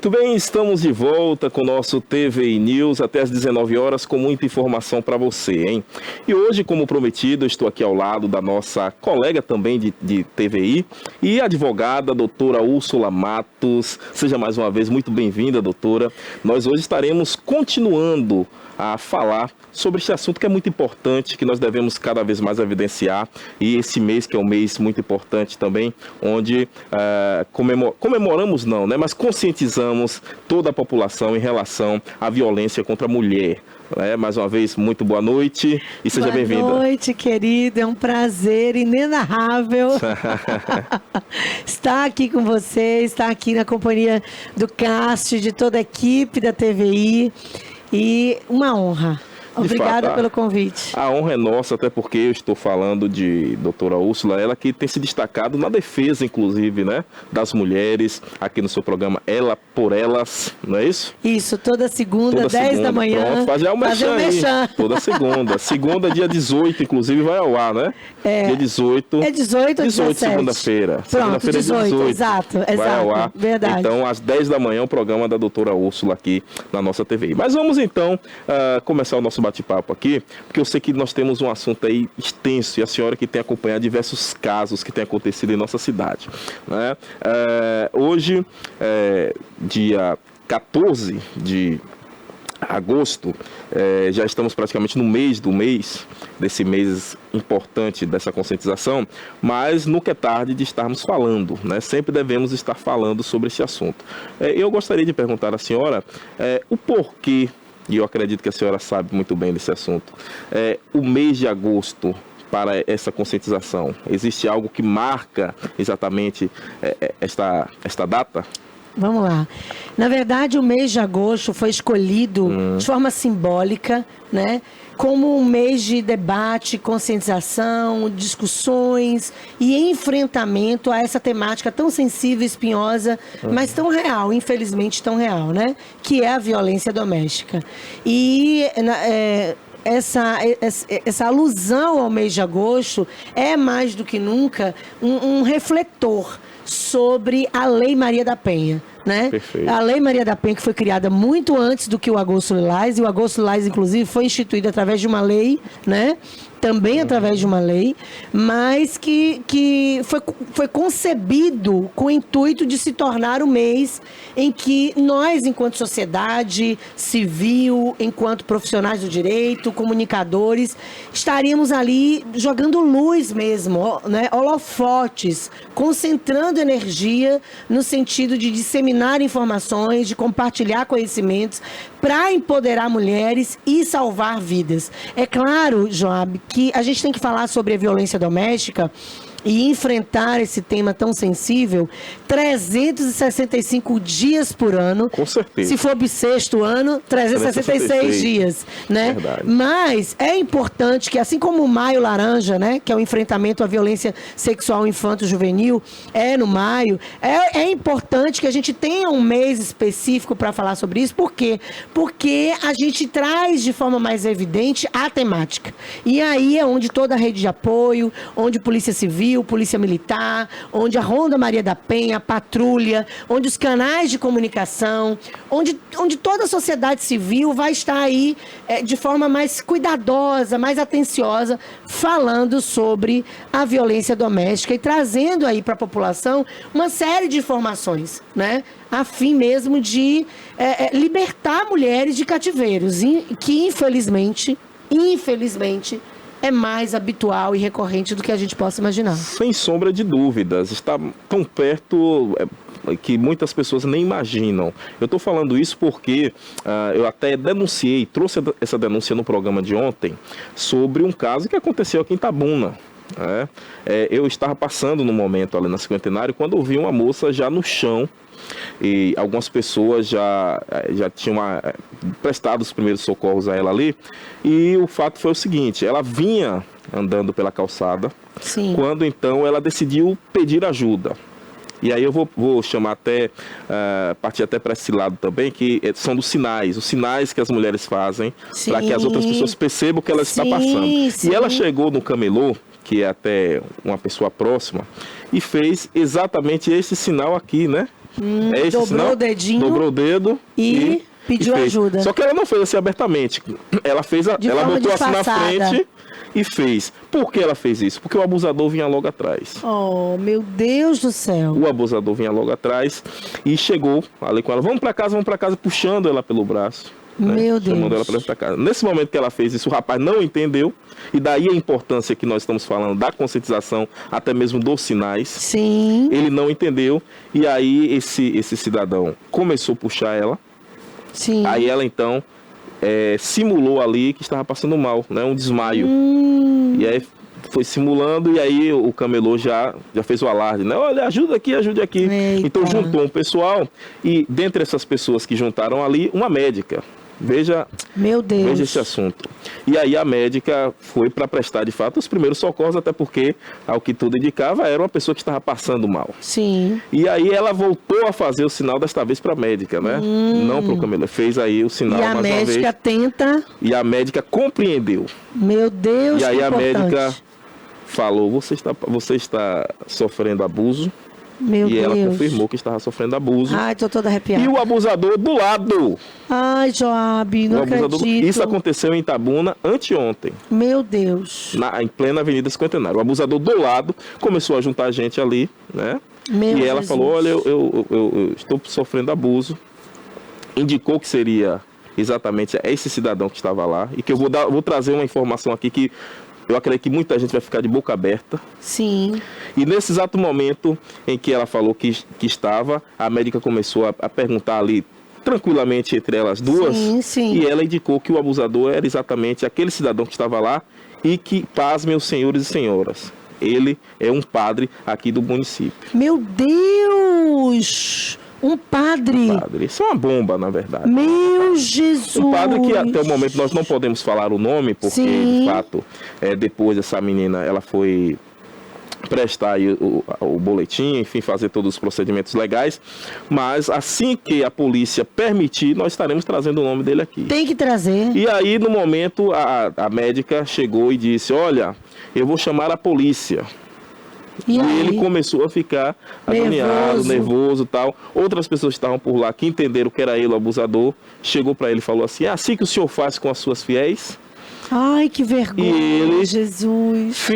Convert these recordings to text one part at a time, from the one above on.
Muito bem, estamos de volta com o nosso TVI News até às 19 horas com muita informação para você, hein? E hoje, como prometido, estou aqui ao lado da nossa colega também de TVI e advogada, doutora Úrsula Matos. Seja mais uma vez muito bem-vinda, doutora. Nós hoje estaremos continuando a falar sobre este assunto que é muito importante, que nós devemos cada vez mais evidenciar, e esse mês que é um mês muito importante também, onde comemoramos não, né, mas conscientizamos toda a população em relação à violência contra a mulher. Mais uma vez, muito boa noite e seja bem-vinda. Boa noite, querido. É um prazer inenarrável estar aqui com você, estar aqui na companhia do Cássio, de toda a equipe da TVI. E uma honra. Obrigada pelo convite. A honra é nossa, até porque eu estou falando de doutora Úrsula, ela que tem se destacado na defesa, inclusive, né, das mulheres, aqui no seu programa Ela por Elas, não é isso? Isso, toda segunda, 10 da manhã. Pronto, fazer o mexã. Toda segunda. Segunda, dia 18, inclusive, vai ao ar, né? Dia 18. É 18 ou 17? Segunda-feira. Pronto, Segunda-feira 18, exato. Vai ao ar. Verdade. Então, às 10 da manhã, o programa da doutora Úrsula aqui na nossa TV. Mas vamos, então, começar o nosso bate-papo aqui, porque eu sei que nós temos um assunto aí extenso e a senhora que tem acompanhado diversos casos que têm acontecido em nossa cidade, né? Hoje, dia 14 de agosto, já estamos praticamente no mês desse mês importante dessa conscientização, mas nunca é tarde de estarmos falando, né? Sempre devemos estar falando sobre esse assunto. Eu gostaria de perguntar à senhora o porquê, e eu acredito que a senhora sabe muito bem desse assunto, o mês de agosto para essa conscientização. Existe algo que marca exatamente esta data? Vamos lá. Na verdade, o mês de agosto foi escolhido de forma simbólica, né? Como um mês de debate, conscientização, discussões e enfrentamento a essa temática tão sensível, espinhosa, mas tão real, infelizmente tão real, né? Que é a violência doméstica. E essa alusão ao mês de agosto é mais do que nunca um refletor sobre a Lei Maria da Penha, né? Perfeito. A Lei Maria da Penha, que foi criada muito antes do que o Agosto Lilás, e o Agosto Lilás, inclusive, foi instituído através de uma lei, né? Também através de uma lei, mas que foi concebido com o intuito de se tornar o mês em que nós, enquanto sociedade civil, enquanto profissionais do direito, comunicadores, estaríamos ali jogando luz mesmo, né? Holofotes, concentrando energia no sentido de disseminar informações, de compartilhar conhecimentos para empoderar mulheres e salvar vidas. É claro, Joab, que a gente tem que falar sobre a violência doméstica e enfrentar esse tema tão sensível 365 dias por ano. Com certeza. Se for bissexto ano, 366 dias, né? Verdade. Mas é importante que, assim como o Maio Laranja, né, que é o enfrentamento à violência sexual infanto-juvenil, no maio, é importante que a gente tenha um mês específico para falar sobre isso. Por quê? Porque a gente traz de forma mais evidente a temática. E aí é onde toda a rede de apoio, onde Polícia Civil, Polícia Militar, onde a Ronda Maria da Penha, a Patrulha, onde os canais de comunicação, onde toda a sociedade civil vai estar aí de forma mais cuidadosa, mais atenciosa, falando sobre a violência doméstica e trazendo aí para a população uma série de informações, né? A fim mesmo de libertar mulheres de cativeiros, que infelizmente, é mais habitual e recorrente do que a gente possa imaginar. Sem sombra de dúvidas, está tão perto que muitas pessoas nem imaginam. Eu estou falando isso porque eu até trouxe essa denúncia no programa de ontem, sobre um caso que aconteceu aqui em Itabuna. Eu estava passando no momento ali na Cinquentenário quando eu vi uma moça já no chão, e algumas pessoas já tinham prestado os primeiros socorros a ela ali, e o fato foi o seguinte: ela vinha andando pela calçada. Sim. Quando então ela decidiu pedir ajuda. E aí eu vou chamar até, partir até para esse lado também, que são dos sinais, os sinais que as mulheres fazem para que as outras pessoas percebam o que ela está passando. Sim. E ela chegou no camelô, que é até uma pessoa próxima, e fez exatamente esse sinal aqui, né? É esse dobrou sinal? o dedinho Dobrou o dedo e pediu fez. ajuda. Só que ela não fez assim abertamente. Ela fez ela botou assim na frente e fez. Por que ela fez isso? Porque o abusador vinha logo atrás. Oh, meu Deus do céu. O abusador vinha logo atrás e chegou ali com ela. Vamos para casa, puxando ela pelo braço. Meu Deus. Chamando ela para casa. Nesse momento que ela fez isso, o rapaz não entendeu. E daí a importância que nós estamos falando da conscientização, até mesmo dos sinais. Sim. Ele não entendeu. E aí esse cidadão começou a puxar ela. Sim. Aí ela então simulou ali que estava passando mal, né? Um desmaio. E aí foi simulando e aí o camelô já fez o alarde, né? Olha, ajude aqui. Eita. Então juntou um pessoal e dentre essas pessoas que juntaram ali, uma médica. Veja esse assunto. E aí a médica foi para prestar de fato os primeiros socorros, até porque, ao que tudo indicava, era uma pessoa que estava passando mal. Sim. E aí ela voltou a fazer o sinal desta vez para a médica, né? Não para o camelô. Fez aí o sinal mais uma vez. E a médica tenta... E a médica compreendeu. Meu Deus, e aí a importante. médica falou, você está sofrendo abuso. Meu Deus. Ela confirmou que estava sofrendo abuso. Ai, tô toda arrepiada. E o abusador do lado. Ai, Joab, não acredito. Isso aconteceu em Itabuna anteontem. Meu Deus. Em plena Avenida Cinquentenário. O abusador do lado começou a juntar gente ali, né? Meu e ela Jesus. falou, olha, eu estou sofrendo abuso. Indicou que seria exatamente esse cidadão que estava lá. E que eu vou trazer uma informação aqui que eu acredito que muita gente vai ficar de boca aberta. Sim. E nesse exato momento em que ela falou que estava, a médica começou a perguntar ali tranquilamente entre elas duas. Sim, sim. E ela indicou que o abusador era exatamente aquele cidadão que estava lá e que, pasmem os senhores e senhoras, ele é um padre aqui do município. Meu Deus! Um padre. Isso é uma bomba, na verdade. Meu Jesus! Um padre que até o momento nós não podemos falar o nome, porque Sim. de fato, depois essa menina, ela foi prestar aí o boletim, enfim, fazer todos os procedimentos legais, mas assim que a polícia permitir, nós estaremos trazendo o nome dele aqui. Tem que trazer. E aí, no momento, a médica chegou e disse, olha, eu vou chamar a polícia. E ele começou a ficar agoniado, nervoso e tal. Outras pessoas que estavam por lá, que entenderam que era ele o abusador, chegou para ele e falou assim, é assim que o senhor faz com as suas fiéis? Ai, que vergonha, e ele Jesus.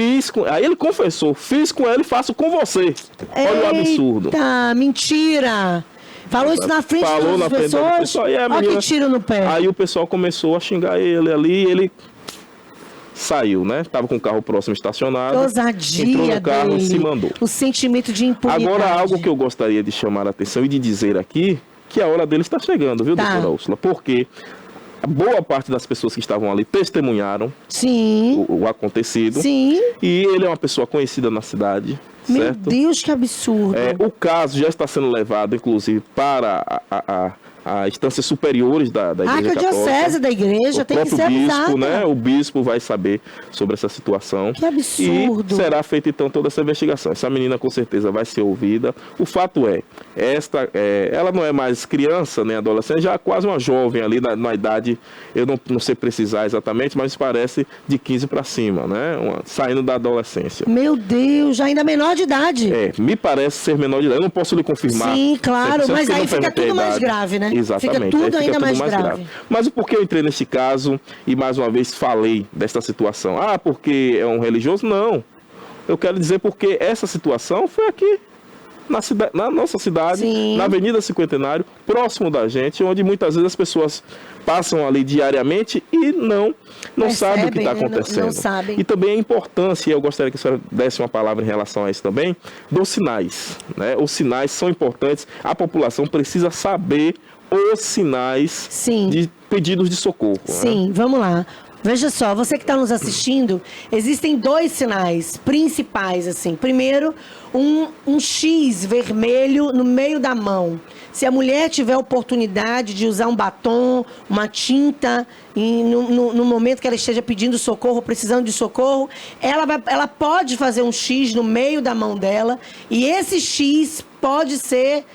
Aí ele confessou, fiz com ela e faço com você. Olha o absurdo. Eita, mentira. Falou isso na frente das pessoas? Olha que tiro no pé. Aí o pessoal começou a xingar ele ali, ele saiu, né? Tava com o carro próximo estacionado. Ousadia entrou no carro dele. E se mandou. O sentimento de impunidade. Agora, algo que eu gostaria de chamar a atenção e de dizer aqui, que a hora dele está chegando, viu, doutora Úrsula? Porque boa parte das pessoas que estavam ali testemunharam o acontecido. Sim. E ele é uma pessoa conhecida na cidade. Meu certo? Deus, que absurdo. O caso já está sendo levado, inclusive, para a instâncias superiores da Igreja Católica. Que a diocese da igreja tem que ser avisada. Né? O bispo vai saber sobre essa situação. Que absurdo. E será feita, então, toda essa investigação. Essa menina, com certeza, vai ser ouvida. O fato ela não é mais criança, nem adolescente, já é quase uma jovem ali, na idade, eu não sei precisar exatamente, mas parece de 15 para cima, né? Saindo da adolescência. Meu Deus, ainda menor de idade. Me parece ser menor de idade. Eu não posso lhe confirmar. Sim, claro, mas aí fica tudo mais grave, né? Exatamente. Fica tudo ainda mais grave. Mas o porquê eu entrei nesse caso e mais uma vez falei desta situação? Porque é um religioso? Não. Eu quero dizer porque essa situação foi aqui, na nossa cidade, Sim. na Avenida Cinquentenário, próximo da gente, onde muitas vezes as pessoas passam ali diariamente e não sabem o que está acontecendo. Não sabem. E também a importância, e eu gostaria que a senhora desse uma palavra em relação a isso também, dos sinais. Né? Os sinais são importantes, a população precisa saber os sinais Sim. de pedidos de socorro. Sim, né? Vamos lá. Veja só, você que está nos assistindo, existem 2 sinais principais, assim. Primeiro, um X vermelho no meio da mão. Se a mulher tiver oportunidade de usar um batom, uma tinta, e no momento que ela esteja pedindo socorro, precisando de socorro, ela pode fazer um X no meio da mão dela, e esse X pode ser...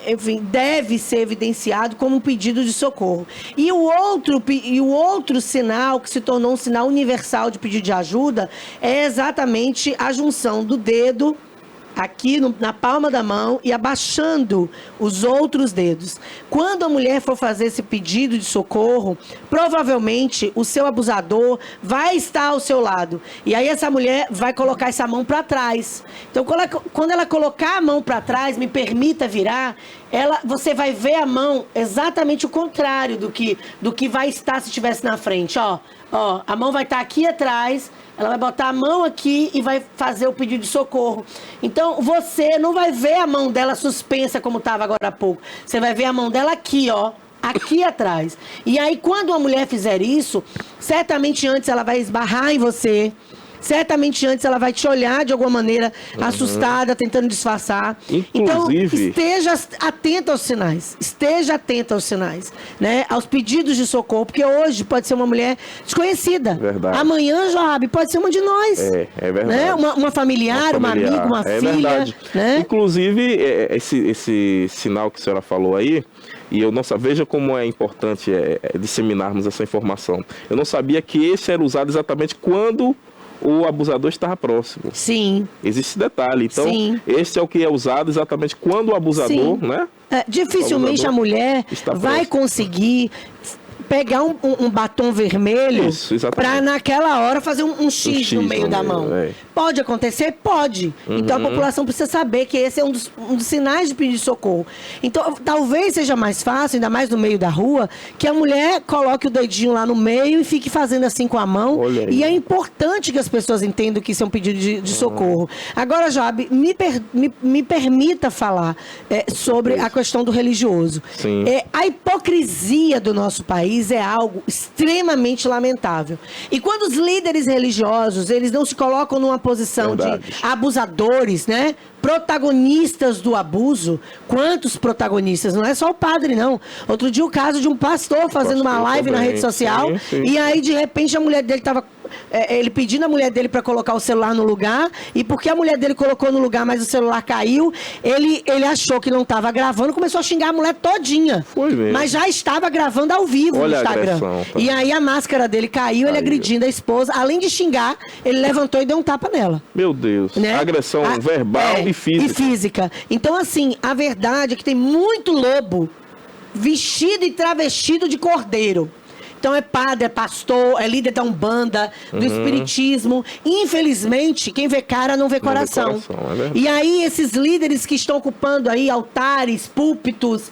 enfim, deve ser evidenciado como um pedido de socorro. E o outro sinal, que se tornou um sinal universal de pedido de ajuda, é exatamente a junção do dedo aqui na palma da mão e abaixando os outros dedos. Quando a mulher for fazer esse pedido de socorro, provavelmente o seu abusador vai estar ao seu lado. E aí essa mulher vai colocar essa mão para trás. Então, quando ela colocar a mão para trás, me permita virar, você vai ver a mão exatamente o contrário do que vai estar se estivesse na frente. Ó, a mão vai estar aqui atrás. Ela vai botar a mão aqui e vai fazer o pedido de socorro. Então, você não vai ver a mão dela suspensa como estava agora há pouco. Você vai ver a mão dela aqui, ó. Aqui atrás. E aí, quando uma mulher fizer isso, certamente antes ela vai esbarrar em você. Certamente antes ela vai te olhar de alguma maneira assustada, tentando disfarçar. Inclusive, então, esteja atento aos sinais. Esteja atento aos sinais, né? Aos pedidos de socorro. Porque hoje pode ser uma mulher desconhecida. Verdade. Amanhã, Joab, pode ser uma de nós. É verdade. Né? Uma familiar, uma amiga, uma filha. Verdade. Né? Inclusive, esse sinal que a senhora falou aí, e eu não sabia, veja como é importante disseminarmos essa informação. Eu não sabia que esse era usado exatamente quando o abusador estava próximo. Sim. Existe esse detalhe. Então, Sim. esse é o que é usado exatamente quando o abusador, Sim. né? Dificilmente a mulher vai conseguir pegar um batom vermelho para naquela hora fazer um X no meio da mão. Pode acontecer? Pode. Então a população precisa saber que esse é um dos sinais de pedir socorro. Então talvez seja mais fácil, ainda mais no meio da rua, que a mulher coloque o dedinho lá no meio e fique fazendo assim com a mão. E é importante que as pessoas entendam que isso é um pedido de socorro. Agora, Joab, me permita falar sobre a questão do religioso. A hipocrisia do nosso país é algo extremamente lamentável. E quando os líderes religiosos, eles não se colocam numa posição de abusadores, né? Protagonistas do abuso. Quantos protagonistas? Não é só o padre, não. Outro dia o caso de um pastor fazendo uma live na rede social, e aí de repente a mulher dele estava ele pedindo a mulher dele para colocar o celular no lugar, e porque a mulher dele colocou no lugar, mas o celular caiu, ele achou que não estava gravando, começou a xingar a mulher todinha. Foi mesmo. Mas já estava gravando ao vivo no Instagram. E aí a máscara dele caiu, ele agredindo a esposa. Além de xingar, ele levantou e deu um tapa nela. Meu Deus. Né? Agressão verbal e física. E física. Então, assim, a verdade é que tem muito lobo vestido e travestido de cordeiro. Então é padre, é pastor, é líder da Umbanda, do espiritismo. Infelizmente, quem vê cara não vê coração. E aí esses líderes que estão ocupando aí altares, púlpitos,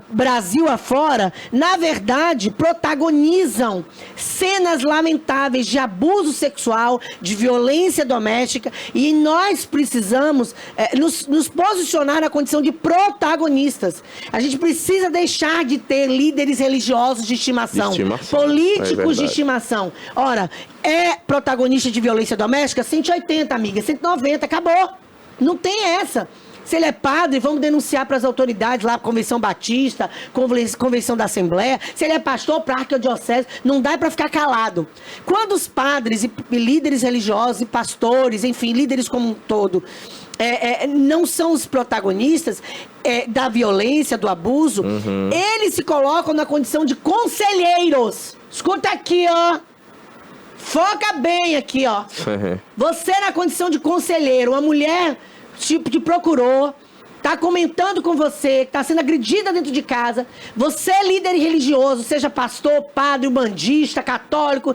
Brasil afora, na verdade protagonizam cenas lamentáveis de abuso sexual, de violência doméstica, e nós precisamos nos posicionar na condição de protagonistas. A gente precisa deixar de ter líderes religiosos de estimação. Políticos de estimação. Ora, é protagonista de violência doméstica? 180, amiga, 190, acabou. Não tem essa. Se ele é padre, vamos denunciar para as autoridades lá, Convenção Batista, Convenção da Assembleia. Se ele é pastor, para a Arquidiocese. Não dá para ficar calado. Quando os padres e líderes religiosos e pastores, enfim, líderes como um todo, não são os protagonistas da violência, do abuso, eles se colocam na condição de conselheiros. Escuta aqui, ó. Foca bem aqui, ó. Você na condição de conselheiro, uma mulher tipo te procurou, tá comentando com você, tá sendo agredida dentro de casa. Você é líder religioso, seja pastor, padre, umbandista, católico,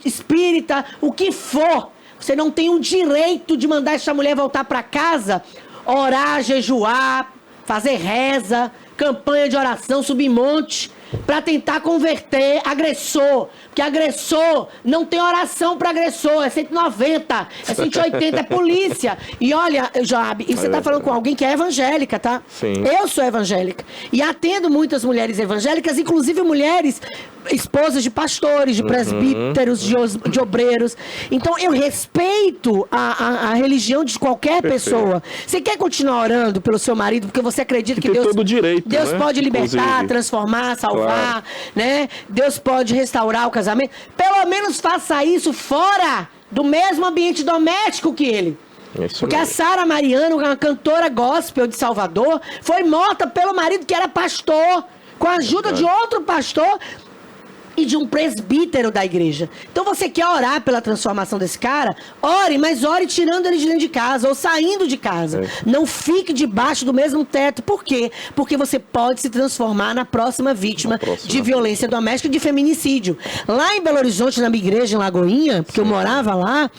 espírita, o que for. Você não tem o direito de mandar essa mulher voltar para casa, orar, jejuar, fazer reza, campanha de oração, subir monte, para tentar converter agressor. Porque agressor não tem oração para agressor, é 190, é 180, é polícia. E olha, Joab, e você está falando com alguém que é evangélica, tá? Sim. Eu sou evangélica. E atendo muitas mulheres evangélicas, inclusive mulheres esposas de pastores, de presbíteros, de obreiros. Então, eu respeito a religião de qualquer pessoa. Você quer continuar orando pelo seu marido, porque você acredita que Deus, todo direito, Deus né? pode libertar, Inclusive. Transformar, salvar, né? Deus pode restaurar o casamento. Pelo menos faça isso fora do mesmo ambiente doméstico que ele. Porque a Sara Mariano, uma cantora gospel de Salvador, foi morta pelo marido que era pastor, com a ajuda de outro pastor. e de um presbítero da igreja. Então você quer orar pela transformação desse cara? Ore, mas ore tirando ele de dentro de casa ou saindo de casa. Não fique debaixo do mesmo teto. Por quê? Porque você pode se transformar na próxima vítima de violência doméstica e de feminicídio. Lá em Belo Horizonte, na minha igreja, em Lagoinha, porque eu morava lá,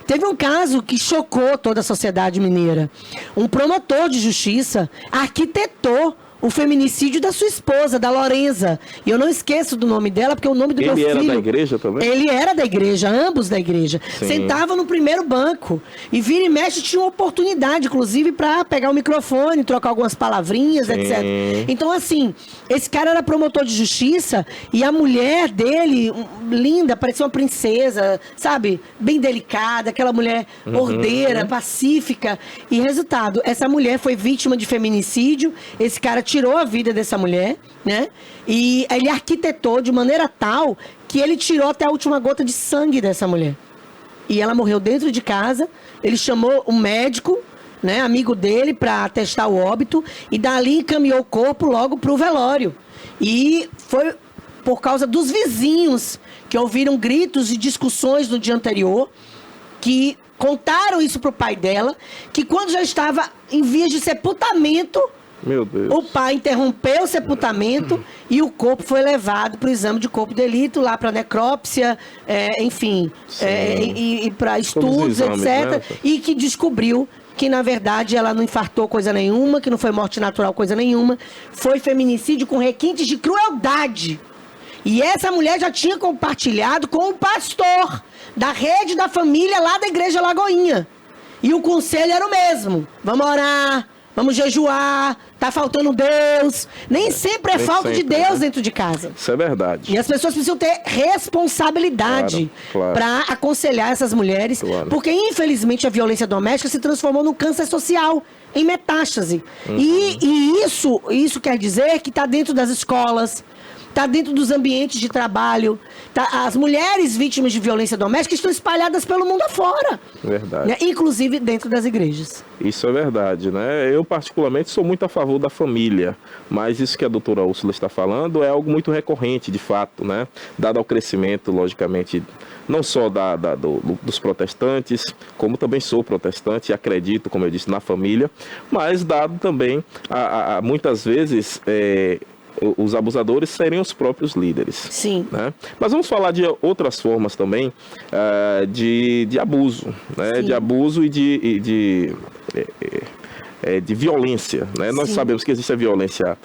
teve um caso que chocou toda a sociedade mineira. Um promotor de justiça arquitetou o feminicídio da sua esposa, da Lorenza. E eu não esqueço do nome dela, porque o nome do meu filho... Ele era da igreja também? Ele era da igreja, ambos da igreja. Sim. Sentavam no primeiro banco. E vira e mexe tinha uma oportunidade, inclusive, para pegar o microfone, trocar algumas palavrinhas, Sim. etc. Então, assim, esse cara era promotor de justiça e a mulher dele, linda, parecia uma princesa, sabe? Bem delicada, aquela mulher ordeira, pacífica. E resultado, essa mulher foi vítima de feminicídio, esse cara tirou a vida dessa mulher, né? E ele arquitetou de maneira tal que ele tirou até a última gota de sangue dessa mulher. E ela morreu dentro de casa. Ele chamou um médico, né, amigo dele, para atestar o óbito e dali encaminhou o corpo logo para o velório. E foi por causa dos vizinhos que ouviram gritos e discussões no dia anterior, que contaram isso para o pai dela, que quando já estava em vias de sepultamento, meu Deus, o pai interrompeu o sepultamento e o corpo foi levado para o exame de corpo de delito, lá para necrópsia, enfim, e para estudos, exames, etc. né? E que descobriu que, na verdade, ela não infartou coisa nenhuma, que não foi morte natural coisa nenhuma, foi feminicídio com requintes de crueldade. E essa mulher já tinha compartilhado com o pastor da rede da família lá da igreja Lagoinha. E o conselho era o mesmo: vamos orar, vamos jejuar, tá faltando Deus. Nem sempre é falta de Deus dentro de casa. Isso é verdade. E as pessoas precisam ter responsabilidade para aconselhar essas mulheres, porque infelizmente a violência doméstica se transformou num câncer social, em metástase. E isso quer dizer que está dentro das escolas, está dentro dos ambientes de trabalho. As mulheres vítimas de violência doméstica estão espalhadas pelo mundo afora. Verdade. Né? Inclusive dentro das igrejas. Isso é verdade, né? Eu, particularmente, sou muito a favor da família, mas isso que a doutora Úrsula está falando é algo muito recorrente, de fato, né? Dado ao crescimento, logicamente, não só dos protestantes, como também sou protestante e acredito, como eu disse, na família, mas dado também, muitas vezes... os abusadores serem os próprios líderes. Sim. Né? Mas vamos falar de outras formas também de abuso, né? De abuso e de violência, né? Nós sabemos que existe a violência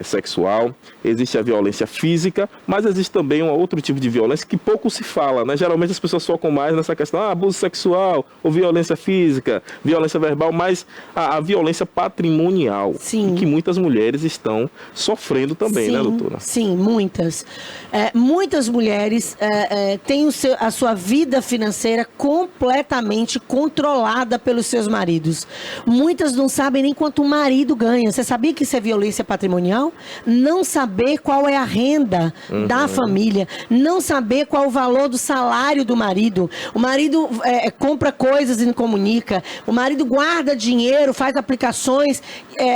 sexual, existe a violência física, mas existe também um outro tipo de violência que pouco se fala, né? Geralmente as pessoas focam mais nessa questão, abuso sexual, ou violência física, violência verbal, mas a violência patrimonial, que muitas mulheres estão sofrendo também, né, doutora? Sim, muitas. Muitas mulheres têm a sua vida financeira completamente controlada pelos seus maridos. Muitas não sabem nem quanto o marido ganha. Você sabia que isso é violência patrimonial? Não saber qual é a renda da família, não saber qual é o valor do salário do marido. O marido compra coisas e não comunica. O marido guarda dinheiro, faz aplicações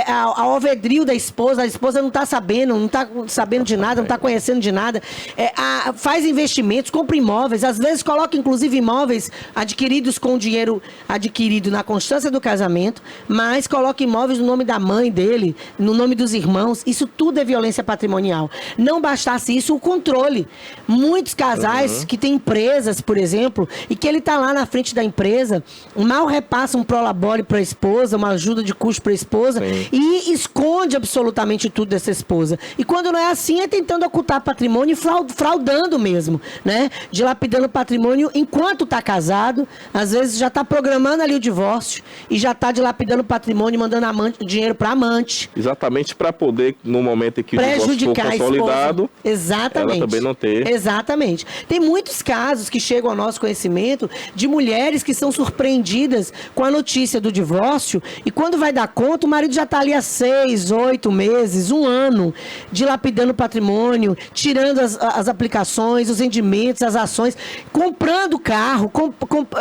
ao alvedrio da esposa. A esposa não está sabendo de nada, não está conhecendo de nada. Faz investimentos, compra imóveis, às vezes coloca inclusive imóveis adquiridos com dinheiro adquirido na constância do casamento, mas coloca imóveis no nome da mãe dele, no nome dos irmãos. Isso tudo é violência patrimonial. Não bastasse isso, o controle. Muitos casais que têm empresas, por exemplo, e que ele está lá na frente da empresa, mal repassa um prolabore para a esposa, uma ajuda de custo para a esposa, e esconde absolutamente tudo dessa esposa. E quando não é assim, é tentando ocultar patrimônio e fraudando mesmo, né? Dilapidando patrimônio enquanto está casado, às vezes já está programando ali o divórcio e já está dilapidando patrimônio, mandando dinheiro para amante. Exatamente, para poder, no momento em que o divórcio for consolidado, ela também não ter. Exatamente. Tem muitos casos que chegam ao nosso conhecimento de mulheres que são surpreendidas com a notícia do divórcio e quando vai dar conta, o marido já está ali há 6, 8 meses, 1 ano, dilapidando patrimônio, tirando as aplicações, os rendimentos, as ações, comprando carro,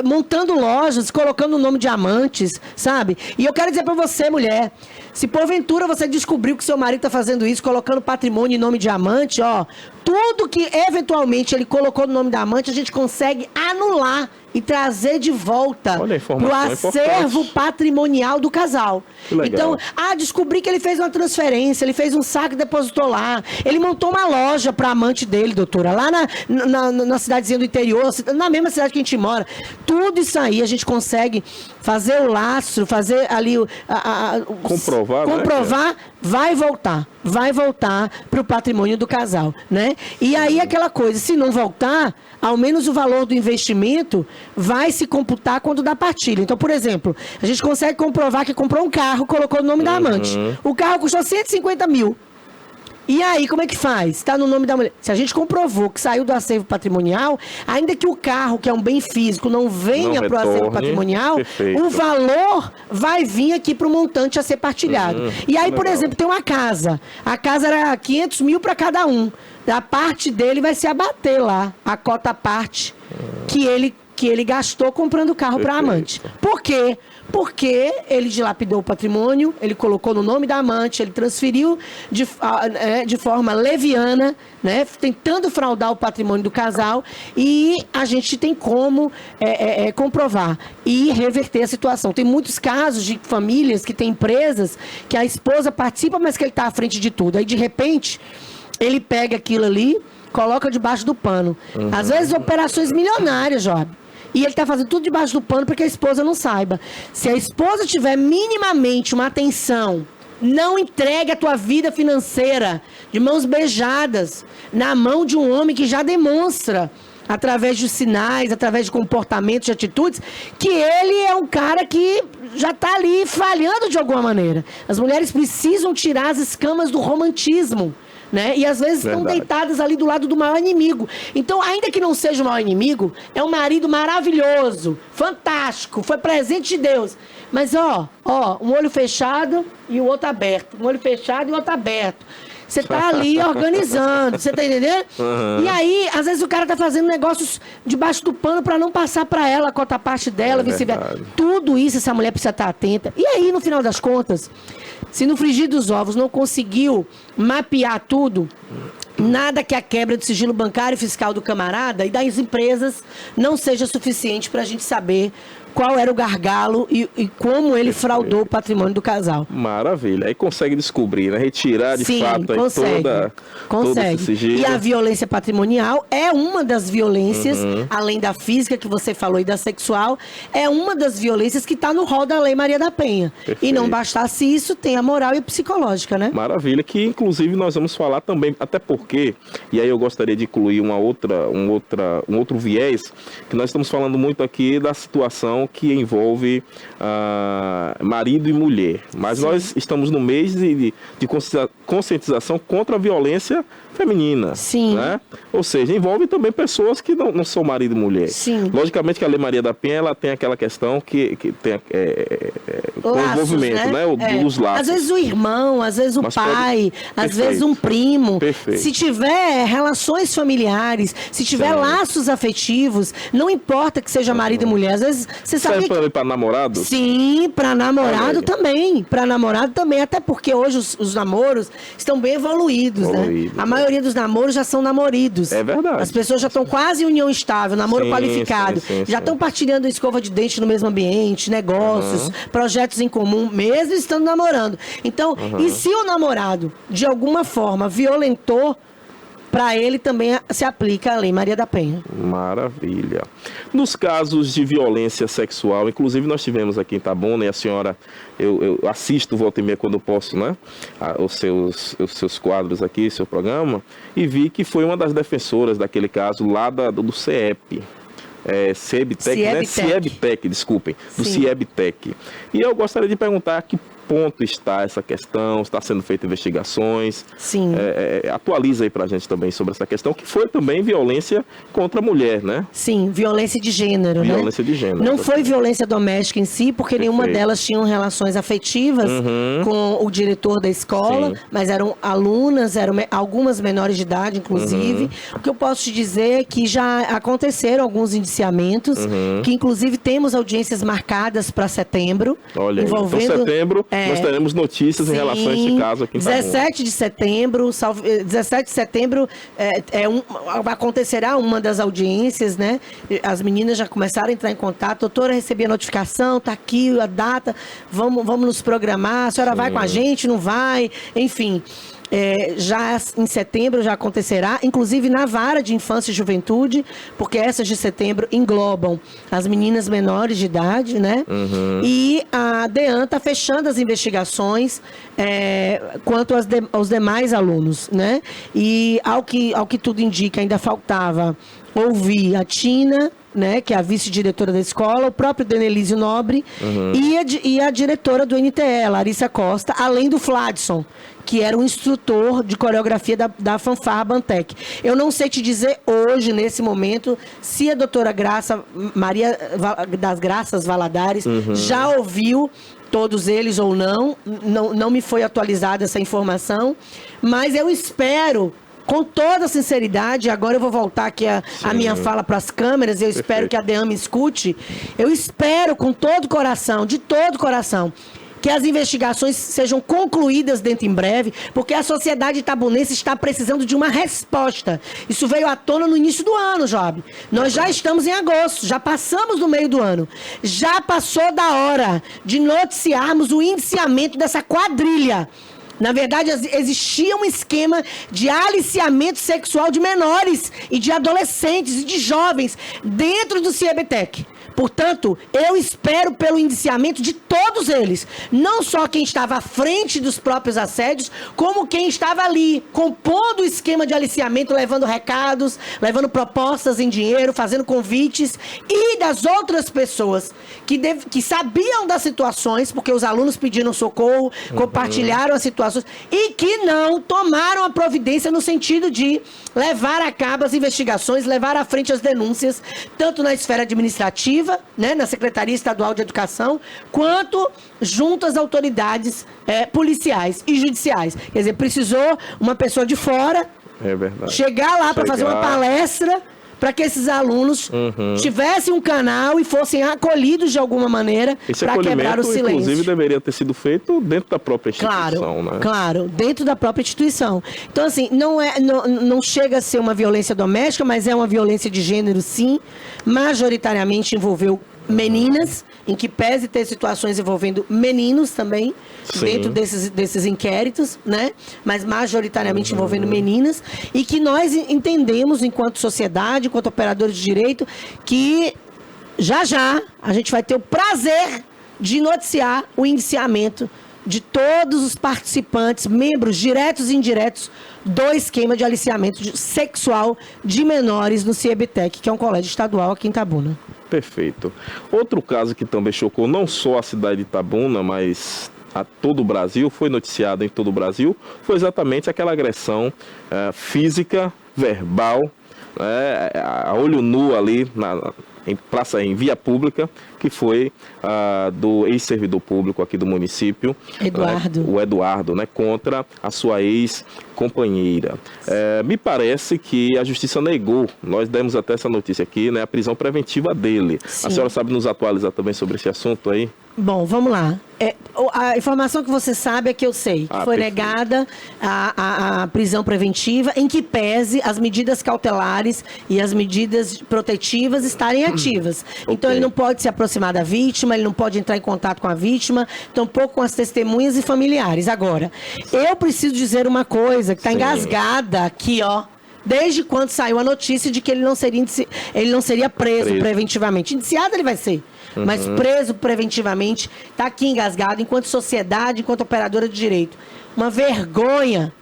montando lojas, colocando o nome de amantes, sabe? E eu quero dizer para você, mulher, Se porventura você descobriu que seu marido está fazendo isso, colocando patrimônio em nome de amante, ó, tudo que eventualmente ele colocou no nome da amante, a gente consegue anular e trazer de volta para o acervo patrimonial do casal. Então, descobri que ele fez uma transferência, ele fez um saque e depositou lá. Ele montou uma loja para amante dele, doutora, lá na cidadezinha do interior, na mesma cidade que a gente mora. Tudo isso aí a gente consegue fazer o lastro, fazer ali comprovar, né? Vai voltar para o patrimônio do casal, né? E aí aquela coisa, se não voltar, ao menos o valor do investimento vai se computar quando dá partilha. Então, por exemplo, a gente consegue comprovar que comprou um carro, colocou no nome da amante. O carro custou 150 mil. E aí, como é que faz? Está no nome da mulher. Se a gente comprovou que saiu do acervo patrimonial, ainda que o carro, que é um bem físico, não venha para o acervo patrimonial, o valor vai vir aqui para o montante a ser partilhado. E aí, por exemplo, tem uma casa. A casa era 500 mil para cada um. A parte dele vai se abater lá, a cota parte que ele gastou comprando o carro para a amante. Por quê? Porque ele dilapidou o patrimônio, ele colocou no nome da amante, ele transferiu de forma leviana, né, tentando fraudar o patrimônio do casal, e a gente tem como comprovar e reverter a situação. Tem muitos casos de famílias que têm empresas que a esposa participa, mas que ele está à frente de tudo. Aí, de repente, ele pega aquilo ali, coloca debaixo do pano. Às vezes, operações milionárias, Job. E ele está fazendo tudo debaixo do pano para que a esposa não saiba. Se a esposa tiver minimamente uma atenção, não entregue a tua vida financeira de mãos beijadas na mão de um homem que já demonstra, através de sinais, através de comportamentos, de atitudes, que ele é um cara que já está ali falhando de alguma maneira. As mulheres precisam tirar as escamas do romantismo, né? E às vezes estão deitadas ali do lado do maior inimigo. Então, ainda que não seja o maior inimigo, é um marido maravilhoso, fantástico, foi presente de Deus. Mas, um olho fechado e o outro aberto. Um olho fechado e o outro aberto. Você tá ali organizando, você tá entendendo? E aí, às vezes o cara tá fazendo negócios debaixo do pano para não passar para ela a cota parte dela, vice-versa. Tudo isso essa mulher precisa estar atenta. E aí, no final das contas, se no frigir dos ovos não conseguiu mapear tudo, nada que a quebra do sigilo bancário e fiscal do camarada e das empresas não seja suficiente para a gente saber qual era o gargalo e como ele fraudou o patrimônio do casal. Maravilha. Aí consegue descobrir, né? Retirar de fato todo esse sigilo. E a violência patrimonial é uma das violências, além da física que você falou e da sexual, é uma das violências que está no rol da Lei Maria da Penha. Perfeito. E não bastasse isso, tem a moral e a psicológica, né? Maravilha, que inclusive nós vamos falar também, até porque, e aí eu gostaria de incluir um outro viés, que nós estamos falando muito aqui da situação que envolve marido e mulher. Mas nós estamos no mês de conscientização contra a violência feminina. Sim. Né? Ou seja, envolve também pessoas que não são marido e mulher. Sim. Logicamente que a Lei Maria da Penha, ela tem aquela questão que tem com o envolvimento, né? Dos laços. Às vezes o irmão, às vezes o pai, às vezes um primo. Perfeito. Se tiver relações familiares, se tiver laços afetivos, não importa que seja marido e mulher. Às vezes você sabe para namorado? Sim, para namorado também. Para namorado também, até porque hoje os namoros estão bem evoluídos, né? A maioria dos namoros já são namoridos. É verdade. As pessoas já estão quase em união estável, namoro qualificado. Já estão partilhando escova de dente no mesmo ambiente, negócios, projetos em comum, mesmo estando namorando. Então, e se o namorado, de alguma forma, violentou, para ele também se aplica a Lei Maria da Penha. Maravilha. Nos casos de violência sexual, inclusive nós tivemos aqui em Itabuna, e a senhora, eu assisto volta e meia quando posso, né? Os seus quadros aqui, seu programa, e vi que foi uma das defensoras daquele caso lá do CIEP. CIEBTEC, né? CIEBTEC, desculpem, do CIEBTEC. E eu gostaria de perguntar que ponto está essa questão, está sendo feitas investigações. Sim. Atualiza aí pra gente também sobre essa questão, que foi também violência contra a mulher, né? Sim, violência de gênero, né? Violência de gênero. Não foi violência doméstica em si, porque nenhuma delas tinham relações afetivas com o diretor da escola, mas eram alunas, eram algumas menores de idade, inclusive. O que eu posso te dizer é que já aconteceram alguns indiciamentos, que inclusive temos audiências marcadas para setembro. Olha, envolvendo... então setembro nós teremos notícias em relação a esse caso aqui em Itabuna. 17 de setembro, acontecerá uma das audiências, né? As meninas já começaram a entrar em contato. Doutora, recebi a notificação, tá aqui a data, vamos nos programar. A senhora vai com a gente, não vai? Enfim. Já em setembro já acontecerá, inclusive na vara de infância e juventude, porque essas de setembro englobam as meninas menores de idade, né? E a DEAN está fechando as investigações quanto aos demais alunos, né? E ao que tudo indica, ainda faltava ouvir a Tina, né, que é a vice-diretora da escola, o próprio Denelísio Nobre e a diretora do NTE, Larissa Costa, além do Fladson, que era o instrutor de coreografia da Fanfarra Bantec. Eu não sei te dizer hoje, nesse momento, se a doutora Maria das Graças Valadares já ouviu todos eles ou não me foi atualizada essa informação, mas eu espero, com toda sinceridade, agora eu vou voltar aqui a minha fala para as câmeras, eu espero que a DEAN me escute, eu espero com todo o coração, de todo o coração, que as investigações sejam concluídas dentro em breve, porque a sociedade itabunense está precisando de uma resposta. Isso veio à tona no início do ano, Job. Nós já estamos em agosto, já passamos do meio do ano. Já passou da hora de noticiarmos o indiciamento dessa quadrilha. Na verdade, existia um esquema de aliciamento sexual de menores e de adolescentes e de jovens dentro do CIEBTEC. Portanto, eu espero pelo indiciamento de todos eles. Não só quem estava à frente dos próprios assédios, como quem estava ali, compondo o esquema de aliciamento, levando recados, levando propostas em dinheiro, fazendo convites, e das outras pessoas que sabiam das situações, porque os alunos pediram socorro, compartilharam as situações, e que não tomaram a providência no sentido de levar a cabo as investigações, levar à frente as denúncias, tanto na esfera administrativa, né, na Secretaria Estadual de Educação, quanto junto às autoridades policiais e judiciais. Quer dizer, precisou uma pessoa de fora chegar lá para fazer uma palestra para que esses alunos tivessem um canal e fossem acolhidos de alguma maneira para quebrar o silêncio. Inclusive, deveria ter sido feito dentro da própria instituição, né? Claro, dentro da própria instituição. Então, assim, não chega a ser uma violência doméstica, mas é uma violência de gênero, sim. Majoritariamente envolveu meninas, em que pese ter situações envolvendo meninos também, dentro desses inquéritos, né? Mas majoritariamente envolvendo meninas, e que nós entendemos, enquanto sociedade, enquanto operadores de direito, que já a gente vai ter o prazer de noticiar o indiciamento de todos os participantes, membros diretos e indiretos do esquema de aliciamento sexual de menores no CIEBTEC, que é um colégio estadual aqui em Itabuna. Perfeito. Outro caso que também chocou não só a cidade de Itabuna, mas a todo o Brasil, foi noticiado em todo o Brasil, foi exatamente aquela agressão física, verbal, a olho nu ali em via pública, que foi do ex-servidor público aqui do município, o Eduardo, contra a sua ex-companheira. Me parece que a justiça negou, nós demos até essa notícia aqui, a prisão preventiva dele. Sim. A senhora sabe nos atualizar também sobre esse assunto aí? Bom, vamos lá. A informação que você sabe é que eu sei. Que foi negada a prisão preventiva, em que pese as medidas cautelares e as medidas protetivas estarem ativas. Então, ele não pode se aproximar da vítima, ele não pode entrar em contato com a vítima, tampouco com as testemunhas e familiares. Agora, eu preciso dizer uma coisa que está engasgada aqui, desde quando saiu a notícia de que ele não seria preso preventivamente. Indiciado ele vai ser. Mas preso preventivamente, está aqui engasgado, enquanto sociedade, enquanto operadora de direito. Uma vergonha.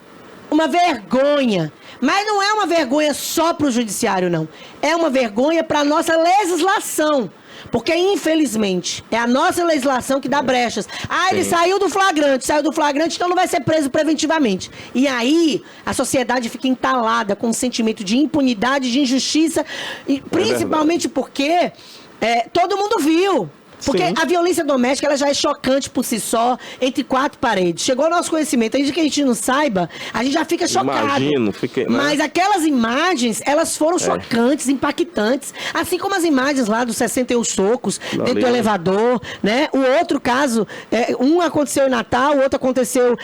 Mas não é uma vergonha só para o judiciário, não. É uma vergonha para a nossa legislação. Porque, infelizmente, é a nossa legislação que dá brechas. Ele saiu do flagrante, então não vai ser preso preventivamente. E aí, a sociedade fica entalada com um sentimento de impunidade, de injustiça, e principalmente porque todo mundo viu. Porque a violência doméstica, ela já é chocante por si só, entre quatro paredes. Chegou ao nosso conhecimento, ainda que a gente não saiba, a gente já fica chocado. Imagino, fiquei, né? Mas aquelas imagens, elas foram chocantes, impactantes. Assim como as imagens lá dos 61 socos dentro do elevador, né? O outro caso, um aconteceu em Natal, o outro aconteceu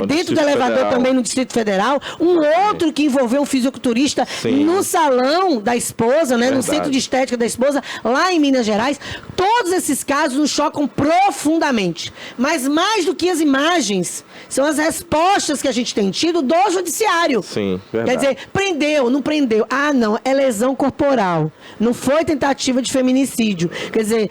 dentro do elevador Federal. Também no Distrito Federal. Um outro que envolveu um fisiculturista no salão da esposa, né? No centro de estética da esposa, lá em Minas Gerais. Todos esses casos nos chocam profundamente. Mas mais do que as imagens, são as respostas que a gente tem tido do judiciário. Sim, verdade. Quer dizer, prendeu, não prendeu. Ah, não, é lesão corporal. Não foi tentativa de feminicídio. Quer dizer,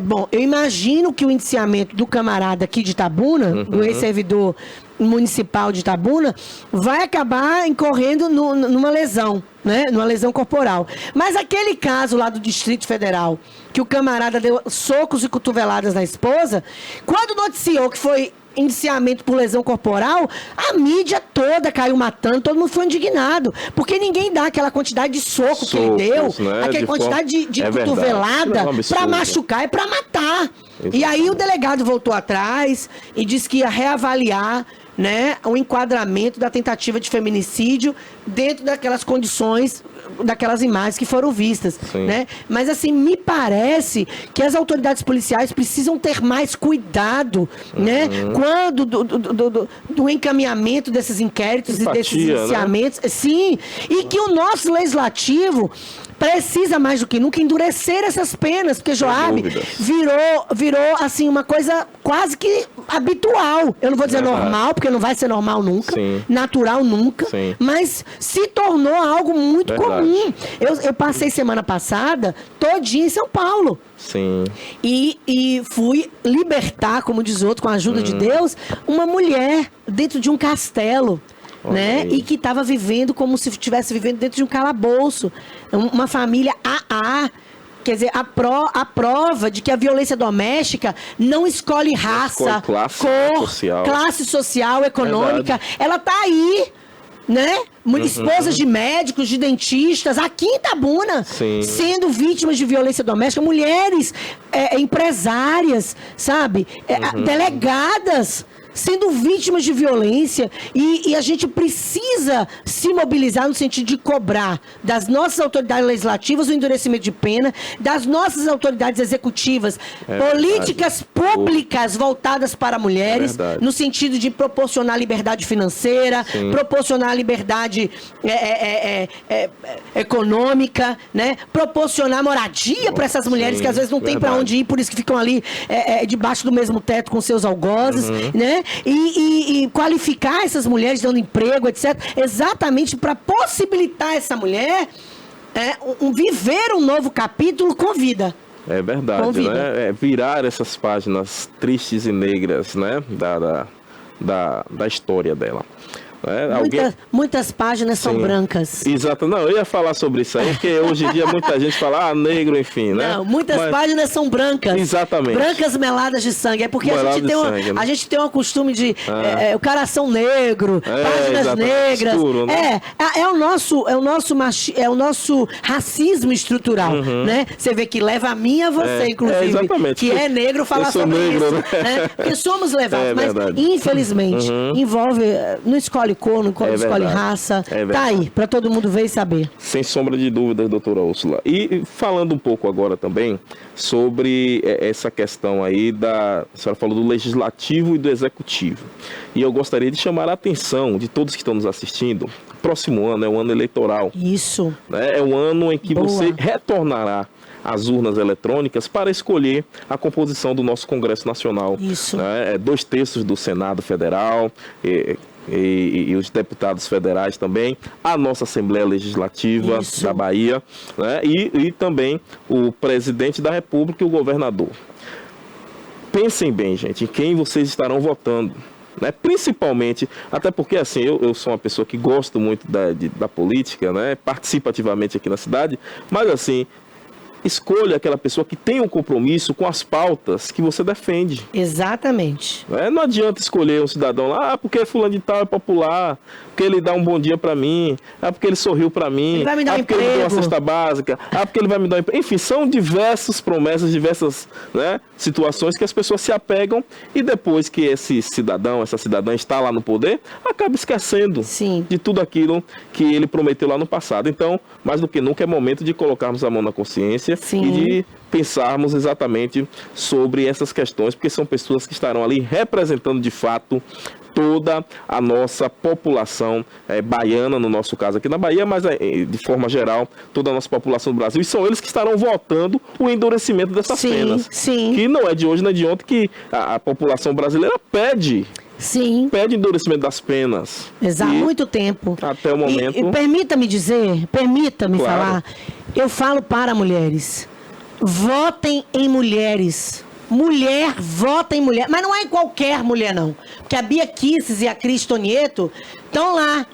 bom, eu imagino que o indiciamento do camarada aqui de Itabuna, do ex-servidor municipal de Itabuna, vai acabar incorrendo numa lesão, né? Numa lesão corporal. Mas aquele caso lá do Distrito Federal, que o camarada deu socos e cotoveladas na esposa, quando noticiou que foi indiciamento por lesão corporal, a mídia toda caiu matando, todo mundo foi indignado, porque ninguém dá aquela quantidade de soco que ele deu, né? Aquela quantidade de cotovelada para machucar e para matar. Exatamente. E aí o delegado voltou atrás e disse que ia reavaliar, né, o enquadramento da tentativa de feminicídio dentro daquelas condições, daquelas imagens que foram vistas, né? Mas assim, me parece que as autoridades policiais precisam ter mais cuidado, né? Quando do encaminhamento desses inquéritos e desses indiciamentos, né? Sim, e que o nosso legislativo precisa mais do que nunca endurecer essas penas, porque Joab virou assim uma coisa quase que habitual. Eu não vou dizer normal, porque não vai ser normal nunca, natural nunca, mas se tornou algo muito comum. Eu passei semana passada todinha em São Paulo. Sim. E fui libertar, como diz outro, com a ajuda de Deus, uma mulher dentro de um castelo. Né? E que estava vivendo como se estivesse vivendo dentro de um calabouço. Uma família AA. Quer dizer, a prova de que a violência doméstica não escolhe raça, classe social, econômica. Ela está aí, né? Esposas de médicos, de dentistas, aqui em Itabuna, sendo vítimas de violência doméstica, mulheres empresárias, sabe? Delegadas sendo vítimas de violência, e a gente precisa se mobilizar no sentido de cobrar das nossas autoridades legislativas o endurecimento de pena, das nossas autoridades executivas, políticas públicas voltadas para mulheres, no sentido de proporcionar liberdade financeira, proporcionar liberdade econômica, né? Proporcionar moradia para essas mulheres que às vezes não têm para onde ir, por isso que ficam ali debaixo do mesmo teto com seus algozes, né? E qualificar essas mulheres dando emprego, etc., exatamente para possibilitar essa mulher viver um novo capítulo com vida. É verdade, né? Virar essas páginas tristes e negras, né? Da história dela. Muitas páginas são brancas. Exato, não, eu ia falar sobre isso aí, porque hoje em dia muita gente fala, negro, enfim, né? Não, muitas páginas são brancas. Exatamente. Brancas meladas de sangue. É porque a gente tem um costume de o coração negro, páginas negras. Escuro, né? É o nosso racismo estrutural, né? Você vê que leva a mim e a você, inclusive, que é negro, falar sobre negro, isso. Né? Porque somos levados, mas infelizmente envolve, não escolhe cor, não escolhe raça. Tá aí, para todo mundo ver e saber. Sem sombra de dúvidas, doutora Úrsula. E falando um pouco agora também sobre essa questão aí a senhora falou do legislativo e do executivo. E eu gostaria de chamar a atenção de todos que estão nos assistindo. Próximo ano é o ano eleitoral. Isso. É o ano em que você retornará às urnas eletrônicas para escolher a composição do nosso Congresso Nacional. Isso. 2/3 do Senado Federal e os deputados federais também, a nossa Assembleia Legislativa da Bahia, né? E também o presidente da República e o governador. Pensem bem, gente, em quem vocês estarão votando. Né? Principalmente, até porque assim, eu sou uma pessoa que gosto muito da política, né? Participo ativamente aqui na cidade, mas assim, escolha aquela pessoa que tem um compromisso com as pautas que você defende. Exatamente. Não adianta escolher um cidadão lá, porque fulano de tal é popular, porque ele dá um bom dia para mim, porque ele sorriu para mim, ele vai me dar um porque emprego. ele me deu uma cesta básica, porque ele vai me dar um emprego. Enfim, são diversas promessas, diversas, né, situações que as pessoas se apegam e depois que esse cidadão, essa cidadã está lá no poder, acaba esquecendo Sim. de tudo aquilo que ele prometeu lá no passado. Então, mais do que nunca, é momento de colocarmos a mão na consciência Sim. e de pensarmos exatamente sobre essas questões, porque são pessoas que estarão ali representando de fato toda a nossa população baiana, no nosso caso aqui na Bahia, mas de forma geral, toda a nossa população do Brasil, e são eles que estarão votando o endurecimento dessas penas. Sim. Que não é de hoje, não é de ontem, que a população brasileira pede endurecimento das penas. Exato, muito tempo. Até o momento. E permita-me Claro. falar, eu falo para mulheres, votem em mulheres. Mulher, vota em mulher. Mas não é em qualquer mulher, não. Porque a Bia Kicis e a Cris Tonieto estão lá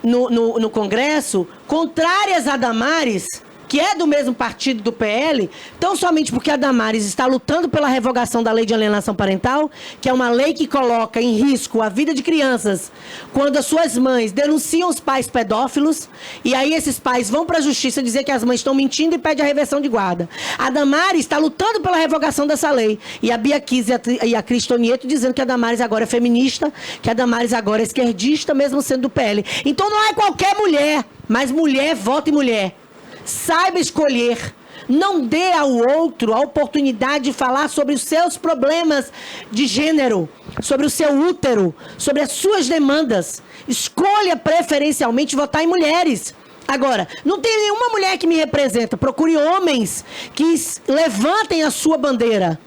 no Congresso, contrárias a Damares, que é do mesmo partido do PL, tão somente porque a Damares está lutando pela revogação da lei de alienação parental, que é uma lei que coloca em risco a vida de crianças quando as suas mães denunciam os pais pedófilos, e aí esses pais vão para a justiça dizer que as mães estão mentindo e pedem a reversão de guarda. A Damares está lutando pela revogação dessa lei, e a Bia Kicis e a Cris Tonieto dizendo que a Damares agora é feminista, que a Damares agora é esquerdista, mesmo sendo do PL. Então não é qualquer mulher, mas mulher vota em mulher. Saiba escolher. Não dê ao outro a oportunidade de falar sobre os seus problemas de gênero, sobre o seu útero, sobre as suas demandas. Escolha preferencialmente votar em mulheres. Agora, não tem nenhuma mulher que me representa. Procure homens que levantem a sua bandeira.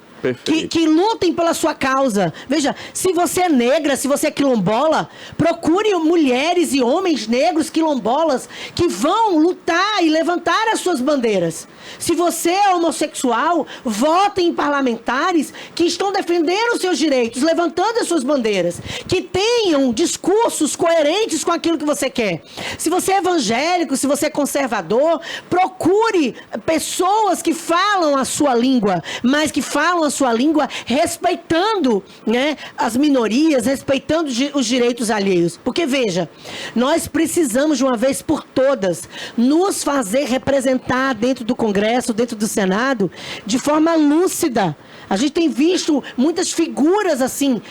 Que lutem pela sua causa. Veja, se você é negra, se você é quilombola, procure mulheres e homens negros quilombolas que vão lutar e levantar as suas bandeiras. Se você é homossexual, vote em parlamentares que estão defendendo os seus direitos, levantando as suas bandeiras, que tenham discursos coerentes com aquilo que você quer. Se você é evangélico, se você é conservador, procure pessoas que falam a sua língua, mas que falam a sua língua respeitando, né, as minorias, respeitando os direitos alheios. Porque, veja, nós precisamos de uma vez por todas nos fazer representar dentro do Congresso, dentro do Senado, de forma lúcida. A gente tem visto muitas figuras assim,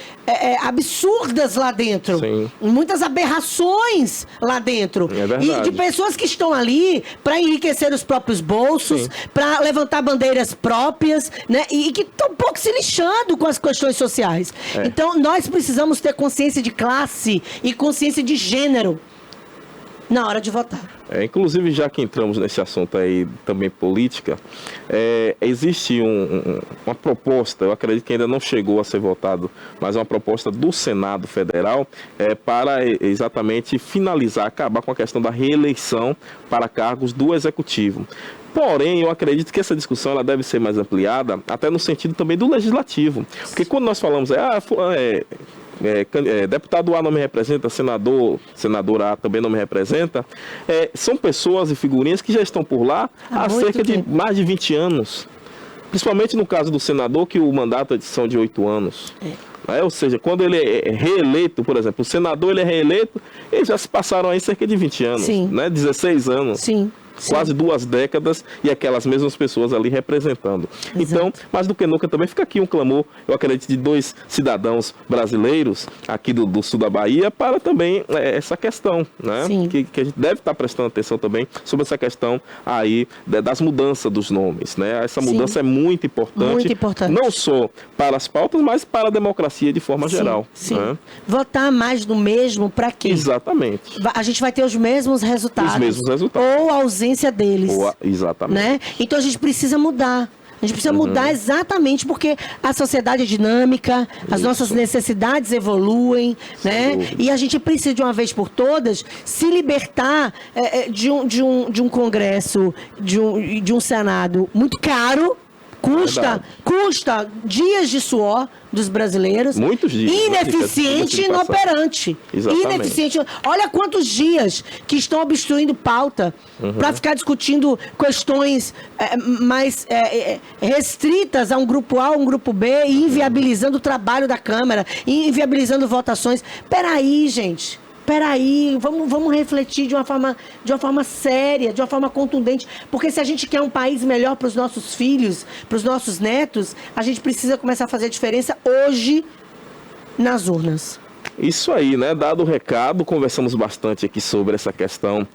absurdas lá dentro. Sim. Muitas aberrações lá dentro. É verdade. E de pessoas que estão ali para enriquecer os próprios bolsos, para levantar bandeiras próprias, né? E que estão um pouco se lixando com as questões sociais. Então, nós precisamos ter consciência de classe e consciência de gênero na hora de votar. Inclusive, já que entramos nesse assunto aí também política, existe uma proposta, eu acredito que ainda não chegou a ser votado, mas uma proposta do Senado Federal para exatamente finalizar, acabar com a questão da reeleição para cargos do Executivo. Porém, eu acredito que essa discussão ela deve ser mais ampliada, até no sentido também do Legislativo. Porque quando nós falamos, deputado A não me representa, senadora A também não me representa, são pessoas e figurinhas que já estão por lá há cerca de mais de 20 anos. Principalmente no caso do senador, que o mandato são de 8 anos. Ou seja, quando ele é reeleito, por exemplo, o senador ele é reeleito, eles já se passaram aí cerca de 20 anos, né? 16 anos. Sim. Quase 2 décadas e aquelas mesmas pessoas ali representando. Exato. Então, mais do que nunca também fica aqui um clamor, eu acredito, de 2 cidadãos brasileiros aqui do sul da Bahia para também essa questão, né? Que a gente deve estar prestando atenção também sobre essa questão aí das mudanças dos nomes, né? Essa mudança é muito importante, não só para as pautas, mas para a democracia de forma geral. Sim. Né? Votar mais do mesmo para quê? Exatamente. A gente vai ter os mesmos resultados. Os mesmos resultados. Ou a ausência deles. Exatamente. Né? Então a gente precisa mudar. A gente precisa mudar exatamente porque a sociedade é dinâmica, as nossas necessidades evoluem, né? E a gente precisa, de uma vez por todas, se libertar de um Congresso, de um Senado muito caro, Custa dias de suor dos brasileiros. Muitos dias. Ineficiente e inoperante. Exatamente. Ineficiente. Olha quantos dias que estão obstruindo pauta para ficar discutindo questões mais restritas a um grupo A, um grupo B, e inviabilizando o trabalho da Câmara, e inviabilizando votações. Peraí, gente. Peraí, vamos refletir de uma forma séria, de uma forma contundente, porque se a gente quer um país melhor para os nossos filhos, para os nossos netos, a gente precisa começar a fazer a diferença hoje nas urnas. Isso aí, né? Dado o recado, conversamos bastante aqui sobre essa questão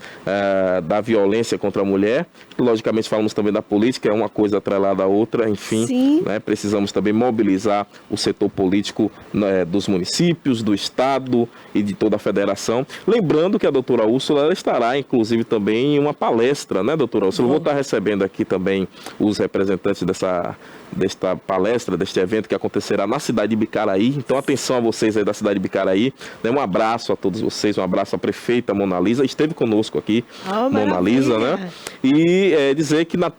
da violência contra a mulher. Logicamente falamos também da política, é uma coisa atrelada à outra, enfim, né? Precisamos também mobilizar o setor político, né, dos municípios, do estado e de toda a federação. Lembrando que a doutora Úrsula estará, inclusive, também em uma palestra, né, doutora Úrsula? Eu vou estar recebendo aqui também os representantes desta palestra, deste evento que acontecerá na cidade de Bicaraí. Então, atenção a vocês aí da cidade de Bicaraí. Um abraço a todos vocês, um abraço à prefeita Mona Lisa, esteve conosco aqui, Mona Lisa, né? E dizer que na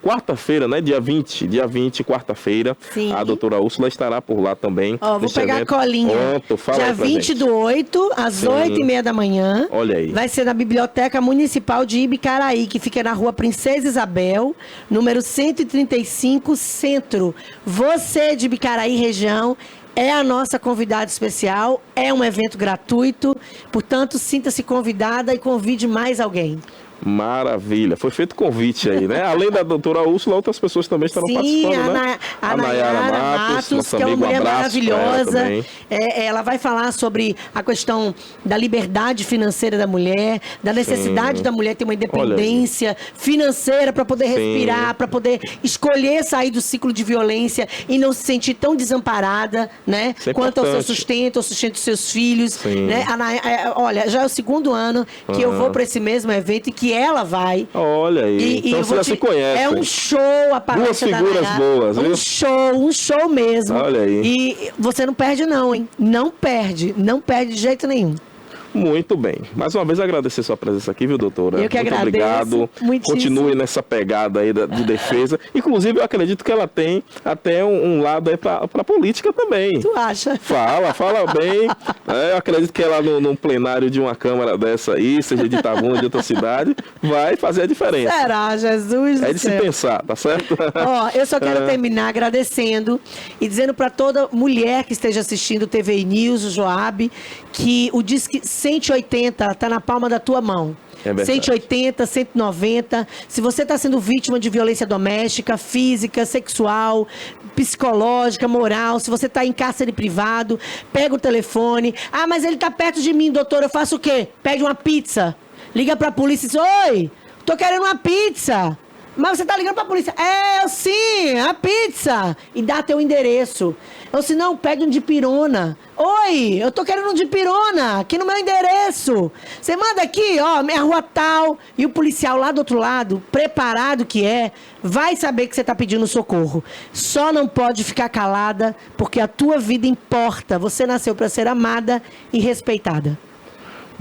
quarta-feira, né, dia 20, quarta-feira, a doutora Úrsula estará por lá também. Vou pegar evento. A colinha. Pronto, fala dia 20 do 8, às 8h30 da manhã. Olha aí. Vai ser na Biblioteca Municipal de Ibicaraí, que fica na rua Princesa Isabel, número 135, Centro. Você de Bicaraí região é a nossa convidada especial, é um evento gratuito, portanto, sinta-se convidada e convide mais alguém. Maravilha, foi feito convite aí, né? Além da doutora Úrsula, outras pessoas também estarão participando, né? A Nayara Matos, que é uma mulher maravilhosa. Ela vai falar sobre a questão da liberdade financeira da mulher, da necessidade da mulher ter uma independência financeira para poder respirar, para poder escolher sair do ciclo de violência e não se sentir tão desamparada, né? Quanto ao seu sustento, ao sustento dos seus filhos, né? Olha, já é o segundo ano que eu vou para esse mesmo evento e que ela vai. Olha aí, então você já se conhece. É um show a palestra da Duas figuras boas, viu? Um show mesmo. Olha aí. E você não perde não, hein? Não perde de jeito nenhum. Muito bem. Mais uma vez agradecer sua presença aqui, viu, doutora? Eu que agradeço. Obrigado. Muitíssimo. Continue nessa pegada aí de defesa. Inclusive, eu acredito que ela tem até um lado aí para política também. Tu acha? Fala bem. Eu acredito que ela num plenário de uma Câmara dessa aí, seja de Itabuna, de outra cidade, vai fazer a diferença. Será, Jesus do céu. É de se pensar, tá certo? Eu só quero terminar agradecendo e dizendo para toda mulher que esteja assistindo o TVI News, o Joab, que o Disque 180 está na palma da tua mão. É 180, 190. Se você está sendo vítima de violência doméstica, física, sexual, psicológica, moral, se você está em cárcere privado, pega o telefone. Ah, mas ele está perto de mim, doutor, eu faço o quê? Pede uma pizza. Liga para a polícia e diz: oi, tô querendo uma pizza. Mas você tá ligando pra polícia. Sim, a pizza. E dá teu endereço. Ou se não, pede um dipirona. Oi, eu tô querendo um dipirona aqui no meu endereço. Você manda aqui, minha rua tal. E o policial lá do outro lado, preparado que vai saber que você tá pedindo socorro. Só não pode ficar calada, porque a tua vida importa. Você nasceu para ser amada e respeitada.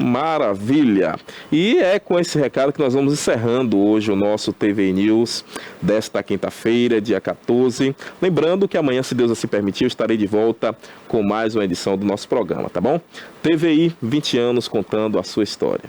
Maravilha! E é com esse recado que nós vamos encerrando hoje o nosso TVI News desta quinta-feira, dia 14. Lembrando que amanhã, se Deus assim permitir, eu estarei de volta com mais uma edição do nosso programa, tá bom? TVI, 20 anos contando a sua história.